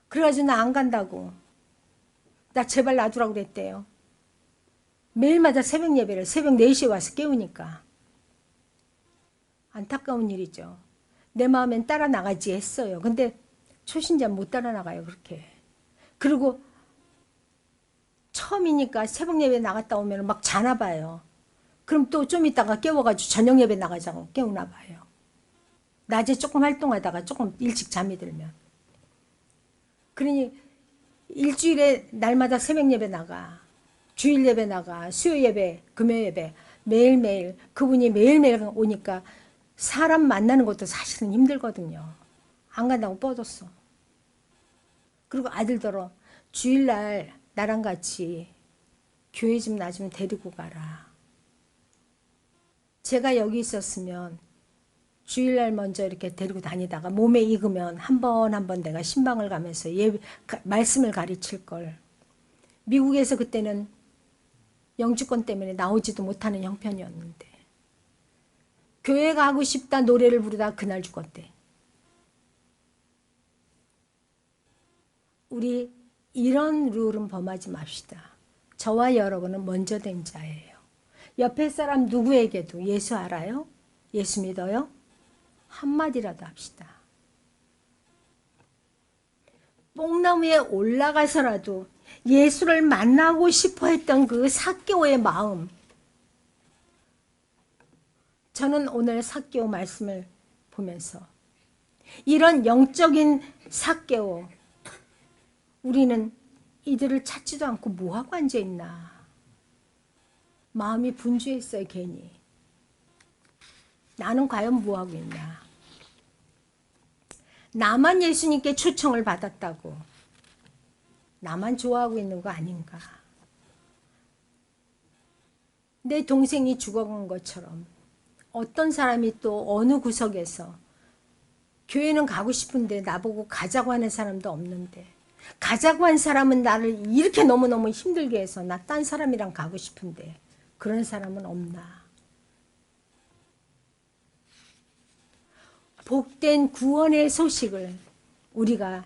그래가지고 나 안 간다고. 나 제발 놔두라고 그랬대요. 매일마다 새벽 예배를 새벽 4시에 와서 깨우니까. 안타까운 일이죠. 내 마음엔 따라 나가지 했어요. 근데 초신자 못 따라 나가요. 그렇게. 그리고 처음이니까 새벽 예배 나갔다 오면 막 자나 봐요. 그럼 또 좀 있다가 깨워가지고 저녁 예배 나가자고 깨우나 봐요. 낮에 조금 활동하다가 조금 일찍 잠이 들면. 그러니 일주일에 날마다 새벽 예배 나가. 주일 예배 나가. 수요 예배, 금요 예배. 매일매일. 그분이 매일매일 오니까 사람 만나는 것도 사실은 힘들거든요. 안 간다고 뻗었어. 그리고 아들더러 주일날 나랑 같이 교회 좀 나 좀 데리고 가라. 제가 여기 있었으면 주일날 먼저 이렇게 데리고 다니다가 몸에 익으면 한 번 내가 신방을 가면서 말씀을 가르칠 걸. 미국에서 그때는 영주권 때문에 나오지도 못하는 형편이었는데 교회 가고 싶다 노래를 부르다 그날 죽었대. 우리 이런 룰은 범하지 맙시다. 저와 여러분은 먼저 된 자예요. 옆에 사람 누구에게도 예수 알아요? 예수 믿어요? 한마디라도 합시다. 뽕나무에 올라가서라도 예수를 만나고 싶어 했던 그 삭개오의 마음. 저는 오늘 삭개오 말씀을 보면서 이런 영적인 삭개오, 우리는 이들을 찾지도 않고 뭐하고 앉아있나. 마음이 분주했어요. 괜히. 나는 과연 뭐하고 있나. 나만 예수님께 초청을 받았다고. 나만 좋아하고 있는 거 아닌가. 내 동생이 죽어간 것처럼 어떤 사람이 또 어느 구석에서 교회는 가고 싶은데 나보고 가자고 하는 사람도 없는데 가자고 한 사람은 나를 이렇게 너무너무 힘들게 해서 나 딴 사람이랑 가고 싶은데 그런 사람은 없나. 복된 구원의 소식을 우리가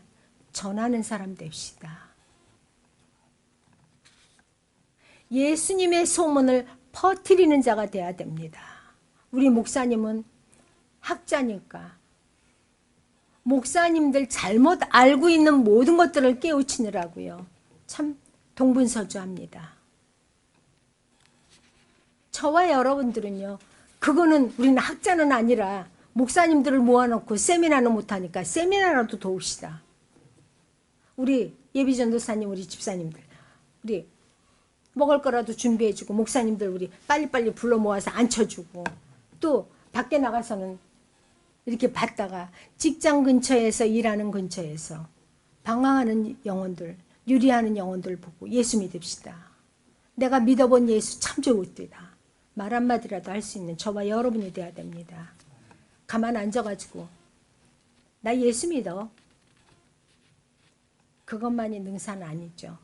전하는 사람 됩시다. 예수님의 소문을 퍼뜨리는 자가 돼야 됩니다. 우리 목사님은 학자니까 목사님들 잘못 알고 있는 모든 것들을 깨우치느라고요. 참 동분서주합니다. 저와 여러분들은요. 그거는 우리는 학자는 아니라 목사님들을 모아놓고 세미나는 못하니까 세미나라도 도웁시다. 우리 예비전도사님, 우리 집사님들, 우리 먹을 거라도 준비해주고 목사님들 우리 빨리빨리 불러 모아서 앉혀주고 또 밖에 나가서는 이렇게 봤다가 직장 근처에서 일하는 근처에서 방황하는 영혼들, 유리하는 영혼들 보고 예수 믿읍시다. 내가 믿어본 예수 참 좋으리다. 말 한마디라도 할 수 있는 저와 여러분이 돼야 됩니다. 가만 앉아가지고 나 예수 믿어. 그것만이 능사는 아니죠.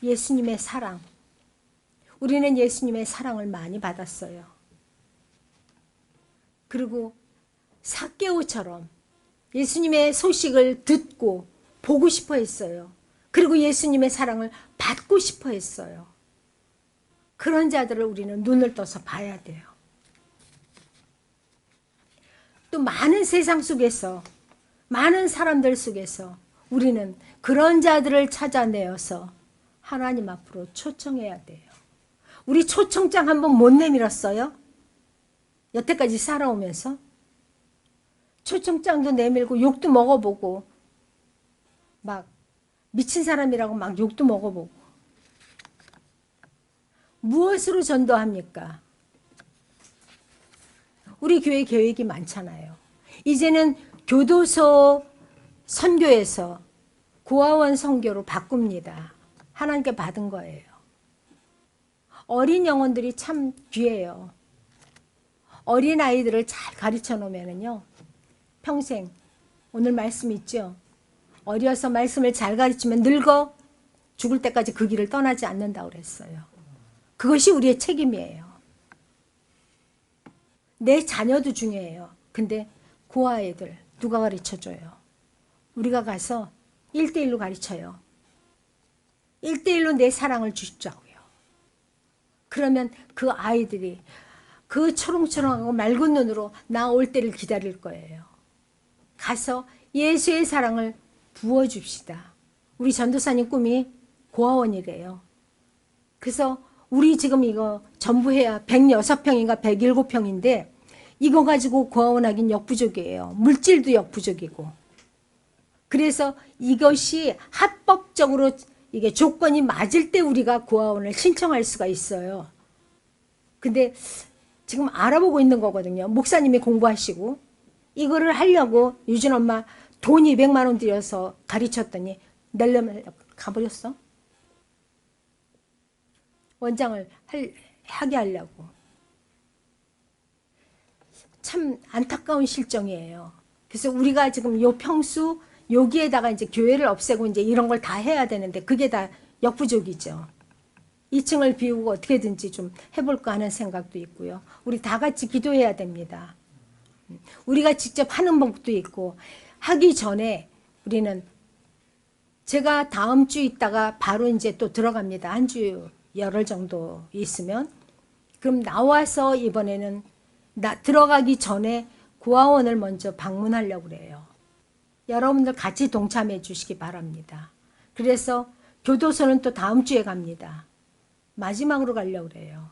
예수님의 사랑. 우리는 예수님의 사랑을 많이 받았어요. 그리고 삭개오처럼 예수님의 소식을 듣고 보고 싶어 했어요. 그리고 예수님의 사랑을 받고 싶어 했어요. 그런 자들을 우리는 눈을 떠서 봐야 돼요. 또 많은 세상 속에서, 많은 사람들 속에서 우리는 그런 자들을 찾아내어서 하나님 앞으로 초청해야 돼요. 우리 초청장 한번 못 내밀었어요? 여태까지 살아오면서? 초청장도 내밀고 욕도 먹어보고 막 미친 사람이라고 막 욕도 먹어보고. 무엇으로 전도합니까? 우리 교회 계획이 많잖아요. 이제는 교도소 선교에서 고아원 선교로 바꿉니다. 하나님께 받은 거예요. 어린 영혼들이 참 귀해요. 어린 아이들을 잘 가르쳐 놓으면요, 평생, 오늘 말씀 있죠? 어려서 말씀을 잘 가르치면 늙어 죽을 때까지 그 길을 떠나지 않는다고 그랬어요. 그것이 우리의 책임이에요. 내 자녀도 중요해요. 근데 고아애들 누가 가르쳐줘요? 우리가 가서 1대1로 가르쳐요. 1대1로 내 사랑을 주자고요. 그러면 그 아이들이 그 초롱초롱하고 맑은 눈으로 나 올 때를 기다릴 거예요. 가서 예수의 사랑을 부어줍시다. 우리 전도사님 꿈이 고아원이래요. 그래서 우리 지금 이거 전부 해야 106평인가 107평인데 이거 가지고 고아원하긴 역부족이에요. 물질도 역부족이고. 그래서 이것이 합법적으로 이게 조건이 맞을 때 우리가 고아원을 신청할 수가 있어요. 근데 지금 알아보고 있는 거거든요. 목사님이 공부하시고 이거를 하려고 유진 엄마 돈 200만 원 들여서 가르쳤더니 내려면 가버렸어. 원장을 하게 하려고. 참 안타까운 실정이에요. 그래서 우리가 지금 요 평수 여기에다가 이제 교회를 없애고 이제 이런 걸 다 해야 되는데 그게 다 역부족이죠. 2층을 비우고 어떻게든지 좀 해볼까 하는 생각도 있고요. 우리 다 같이 기도해야 됩니다. 우리가 직접 하는 법도 있고 하기 전에 우리는 제가 다음 주 있다가 바로 이제 또 들어갑니다. 한 주 열흘 정도 있으면. 그럼 나와서 이번에는 들어가기 전에 고아원을 먼저 방문하려고 그래요. 여러분들 같이 동참해 주시기 바랍니다. 그래서 교도소는 또 다음 주에 갑니다. 마지막으로 가려고 그래요.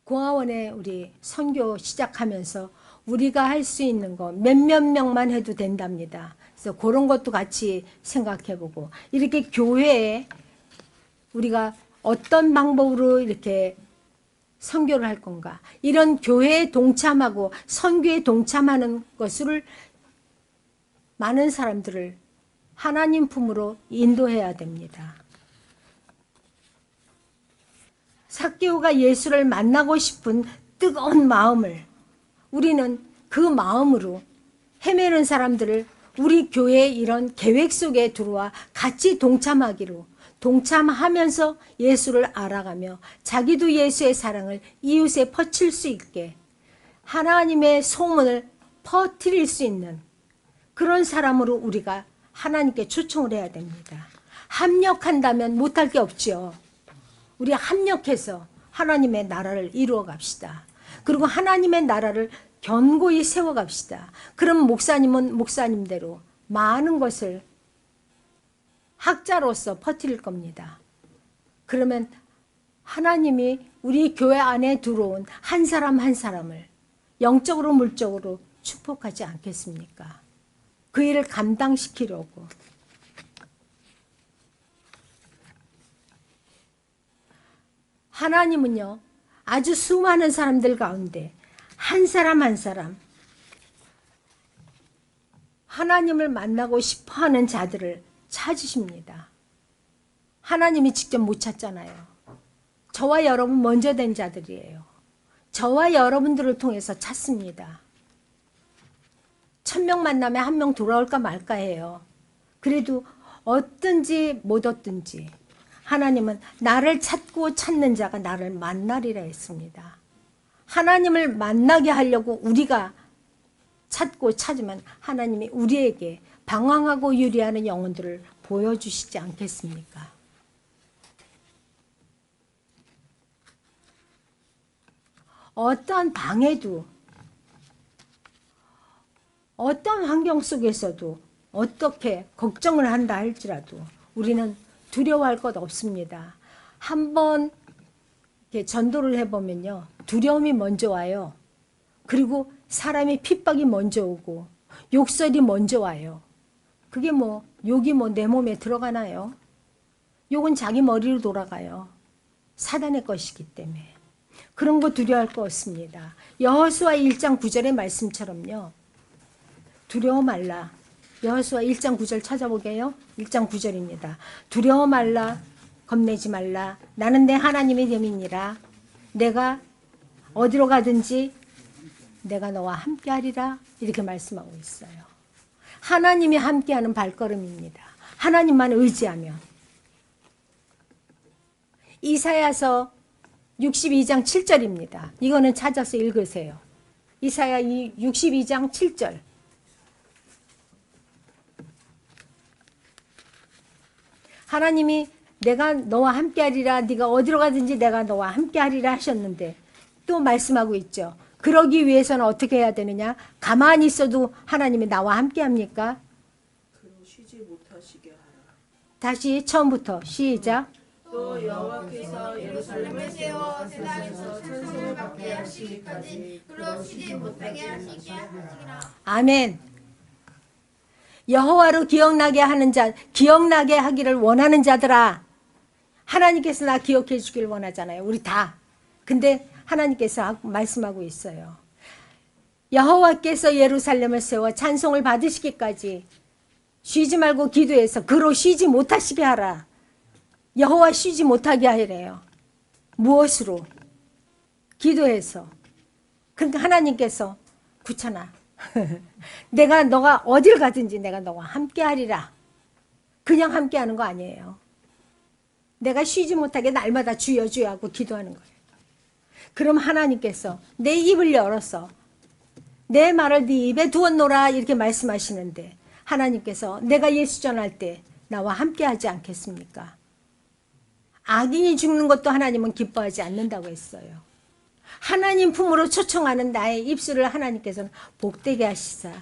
고아원에 우리 선교 시작하면서 우리가 할 수 있는 거 몇몇 명만 해도 된답니다. 그래서 그런 것도 같이 생각해보고 이렇게 교회에 우리가 어떤 방법으로 이렇게 선교를 할 건가 이런 교회에 동참하고 선교에 동참하는 것을 많은 사람들을 하나님 품으로 인도해야 됩니다. 삭개오가 예수를 만나고 싶은 뜨거운 마음을 우리는 그 마음으로 헤매는 사람들을 우리 교회의 이런 계획 속에 들어와 같이 동참하면서 예수를 알아가며 자기도 예수의 사랑을 이웃에 퍼칠 수 있게 하나님의 소문을 퍼뜨릴 수 있는 그런 사람으로 우리가 하나님께 초청을 해야 됩니다. 합력한다면 못할 게 없죠. 우리 합력해서 하나님의 나라를 이루어 갑시다. 그리고 하나님의 나라를 견고히 세워 갑시다. 그럼 목사님은 목사님대로 많은 것을 학자로서 퍼뜨릴 겁니다. 그러면 하나님이 우리 교회 안에 들어온 한 사람 한 사람을 영적으로 물적으로 축복하지 않겠습니까? 그 일을 감당시키려고. 하나님은요, 아주 수많은 사람들 가운데 한 사람 한 사람 하나님을 만나고 싶어하는 자들을 찾으십니다. 하나님이 직접 못 찾잖아요. 저와 여러분 먼저 된 자들이에요. 저와 여러분들을 통해서 찾습니다. 1000명 만나면 1명 돌아올까 말까 해요. 그래도 얻든지 못 얻든지 하나님은 나를 찾고 찾는 자가 나를 만나리라 했습니다. 하나님을 만나게 하려고 우리가 찾고 찾으면 하나님이 우리에게 방황하고 유리하는 영혼들을 보여주시지 않겠습니까? 어떠한 방해도, 어떤 환경 속에서도 어떻게 걱정을 한다 할지라도 우리는 두려워할 것 없습니다. 한번 이렇게 전도를 해보면요, 두려움이 먼저 와요. 그리고 사람의 핍박이 먼저 오고 욕설이 먼저 와요. 그게 뭐 욕이 뭐 내 몸에 들어가나요? 욕은 자기 머리로 돌아가요. 사단의 것이기 때문에. 그런 거 두려워할 거 없습니다. 여호수아 1장 9절의 말씀처럼요, 두려워 말라. 여호수아 1장 9절 찾아보게요. 1장 9절입니다. 두려워 말라, 겁내지 말라. 나는 내 하나님의 됨이니라. 내가 어디로 가든지 내가 너와 함께하리라. 이렇게 말씀하고 있어요. 하나님이 함께하는 발걸음입니다. 하나님만 의지하면. 이사야서 62장 7절입니다. 이거는 찾아서 읽으세요. 이사야 62장 7절. 하나님이 내가 너와 함께하리라, 네가 어디로 가든지 내가 너와 함께하리라 하셨는데 또 말씀하고 있죠. 그러기 위해서는 어떻게 해야 되느냐? 가만히 있어도 하나님이 나와 함께합니까? 그로 쉬지 못하시게 하라. 다시 처음부터 시작. 또 여호와께서 예루살렘을 세워 세상에서 찬송을 받게 하시기까지 그로 쉬지 못하게 하시기라. 아멘. 여호와로 기억나게 하는 자, 기억나게 하기를 원하는 자들아, 하나님께서 나 기억해 주길 원하잖아요. 우리 다. 근데 하나님께서 말씀하고 있어요. 여호와께서 예루살렘을 세워 찬송을 받으시기까지 쉬지 말고 기도해서 그로 쉬지 못하시게 하라. 여호와 쉬지 못하게 하래요. 무엇으로? 기도해서. 그러니까 하나님께서 구차나 너가 어딜 가든지 내가 너와 함께 하리라. 그냥 함께 하는 거 아니에요. 내가 쉬지 못하게 날마다 주여 주여 하고 기도하는 거예요. 그럼 하나님께서 내 입을 열어서 내 말을 네 입에 두었노라 이렇게 말씀하시는데, 하나님께서 내가 예수 전할 때 나와 함께 하지 않겠습니까? 악인이 죽는 것도 하나님은 기뻐하지 않는다고 했어요. 하나님 품으로 초청하는 나의 입술을 하나님께서는 복되게 하시사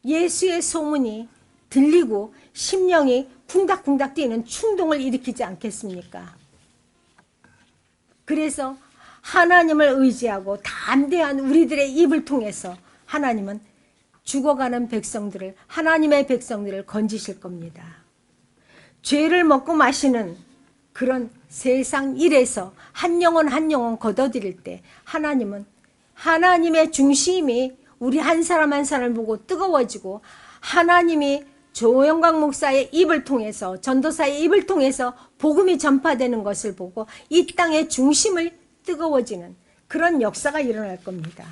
예수의 소문이 들리고 심령이 쿵닥쿵닥 뛰는 충동을 일으키지 않겠습니까? 그래서 하나님을 의지하고 담대한 우리들의 입을 통해서 하나님은 죽어가는 백성들을, 하나님의 백성들을 건지실 겁니다. 죄를 먹고 마시는 그런 세상 일에서 한 영혼 한 영혼 걷어들일 때 하나님은 하나님의 중심이 우리 한 사람 한 사람을 보고 뜨거워지고, 하나님이 조영광 목사의 입을 통해서, 전도사의 입을 통해서 복음이 전파되는 것을 보고 이 땅의 중심을 뜨거워지는 그런 역사가 일어날 겁니다.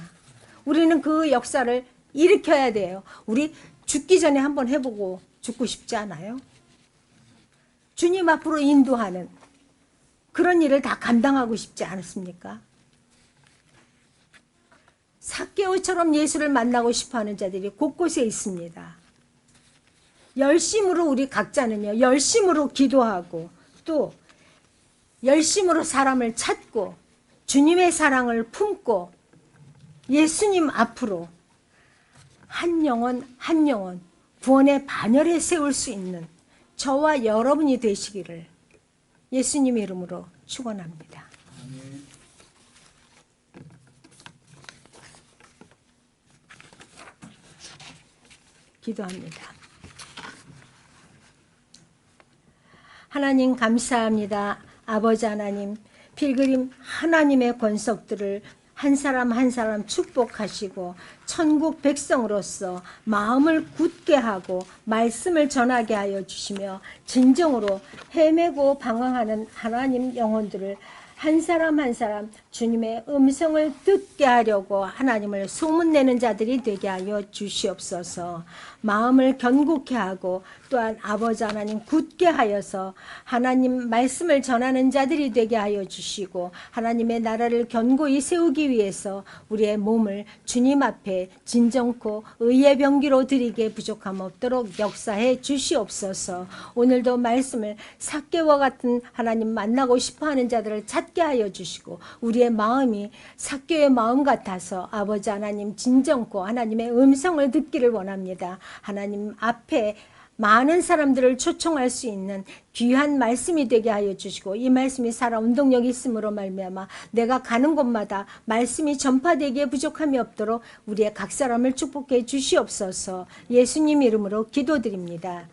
우리는 그 역사를 일으켜야 돼요. 우리 죽기 전에 한번 해보고 죽고 싶지 않아요? 주님 앞으로 인도하는 그런 일을 다 감당하고 싶지 않습니까? 삭개오처럼 예수를 만나고 싶어하는 자들이 곳곳에 있습니다. 열심으로 우리 각자는요, 열심으로 기도하고 또 열심으로 사람을 찾고 주님의 사랑을 품고 예수님 앞으로 한 영혼 한 영혼 구원의 반열에 세울 수 있는 저와 여러분이 되시기를 예수님의 이름으로 축원합니다. 기도합니다. 하나님 감사합니다. 아버지 하나님, 필그림 하나님의 권속들을 한 사람 한 사람 축복하시고 천국 백성으로서 마음을 굳게 하고 말씀을 전하게 하여 주시며 진정으로 헤매고 방황하는 하나님 영혼들을 한 사람 한 사람 주님의 음성을 듣게 하려고 하나님을 소문내는 자들이 되게 하여 주시옵소서. 마음을 견고케 하고 또한 아버지 하나님 굳게 하여서 하나님 말씀을 전하는 자들이 되게 하여 주시고, 하나님의 나라를 견고히 세우기 위해서 우리의 몸을 주님 앞에 진정코 의의 병기로 드리게 부족함 없도록 역사해 주시옵소서. 오늘도 말씀을 삭개와 같은 하나님 만나고 싶어하는 자들을 찾게 하여 주시고 우리 우리의 마음이 삭개의 마음 같아서 아버지 하나님 진정코 하나님의 음성을 듣기를 원합니다. 하나님 앞에 많은 사람들을 초청할 수 있는 귀한 말씀이 되게 하여 주시고 이 말씀이 살아 운동력이 있음으로 말미암아 내가 가는 곳마다 말씀이 전파되기에 부족함이 없도록 우리의 각 사람을 축복해 주시옵소서. 예수님 이름으로 기도드립니다.